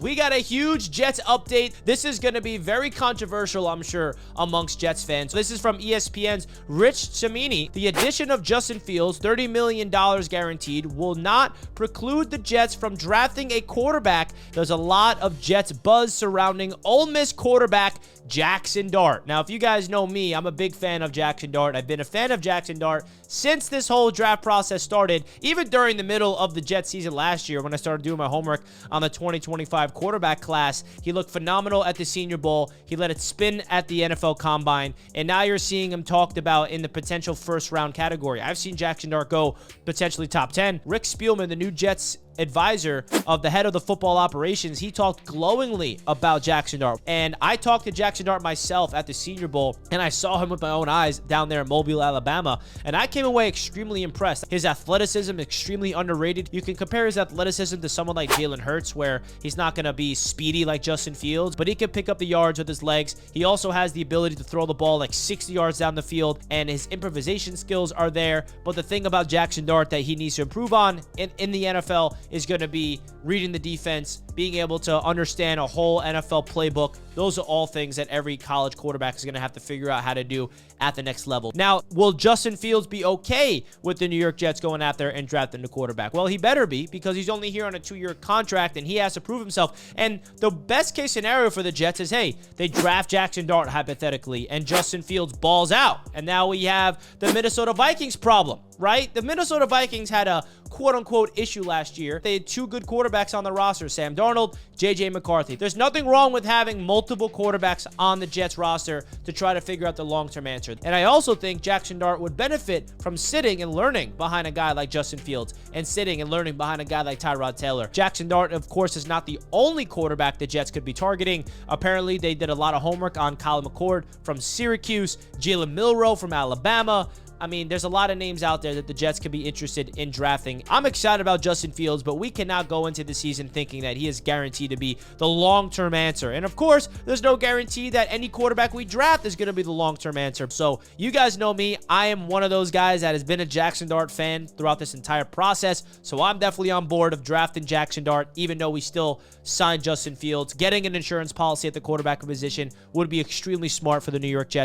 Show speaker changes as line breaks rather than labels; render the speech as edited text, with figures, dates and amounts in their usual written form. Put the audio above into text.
We got a huge Jets update. This is going to be very controversial, I'm sure, amongst Jets fans. This is from ESPN's Rich Cimini. The addition of Justin Fields, $30 million guaranteed, will not preclude the Jets from drafting a quarterback. There's a lot of Jets buzz surrounding Ole Miss quarterback Jaxson Dart. Now, if you guys know me, I'm a big fan of Jaxson Dart. I've been a fan of Jaxson Dart since this whole draft process started, even during the middle of the Jets season last year when I started doing my homework on the 2025 quarterback class. He looked phenomenal at the Senior Bowl. He let it spin at the NFL Combine, and now you're seeing him talked about in the potential first-round category. I've seen Jaxson Dart go potentially top 10. Rick Spielman, the new Jets advisor of the head of the football operations, he talked glowingly about Jaxson Dart. And I talked to Jaxson Dart myself at the Senior Bowl, and I saw him with my own eyes down there in Mobile, Alabama, and I came away extremely impressed. His athleticism, extremely underrated. You can compare his athleticism to someone like Jalen Hurts, where he's not going to be speedy like Justin Fields, but he can pick up the yards with his legs. He also has the ability to throw the ball like 60 yards down the field, and his improvisation skills are there. But the thing about Jaxson Dart that he needs to improve on in the NFL is going to be reading the defense, being able to understand a whole NFL playbook. Those are all things that every college quarterback is going to have to figure out how to do at the next level. Now, will Justin Fields be okay with the New York Jets going out there and drafting the quarterback? Well, he better be, because he's only here on a 2-year contract and he has to prove himself. And the best case scenario for the Jets is, hey, they draft Jaxson Dart hypothetically and Justin Fields balls out. And now we have the Minnesota Vikings problem, right? The Minnesota Vikings had a quote-unquote issue last year. They had 2 good quarterbacks on the roster, Sam Darnold, J.J. McCarthy. There's nothing wrong with having multiple quarterbacks on the Jets roster to try to figure out the long-term answer. And I also think Jaxson Dart would benefit from sitting and learning behind a guy like Justin Fields and sitting and learning behind a guy like Tyrod Taylor. Jaxson Dart, of course, is not the only quarterback the Jets could be targeting. Apparently, they did a lot of homework on Colin McCord from Syracuse, Jalen Milroe from Alabama. I mean, there's a lot of names out there that the Jets could be interested in drafting. I'm excited about Justin Fields, but we cannot go into the season thinking that he is guaranteed to be the long-term answer. And of course, there's no guarantee that any quarterback we draft is going to be the long-term answer. So you guys know me. I am one of those guys that has been a Jaxson Dart fan throughout this entire process. So I'm definitely on board of drafting Jaxson Dart, even though we still signed Justin Fields. Getting an insurance policy at the quarterback position would be extremely smart for the New York Jets.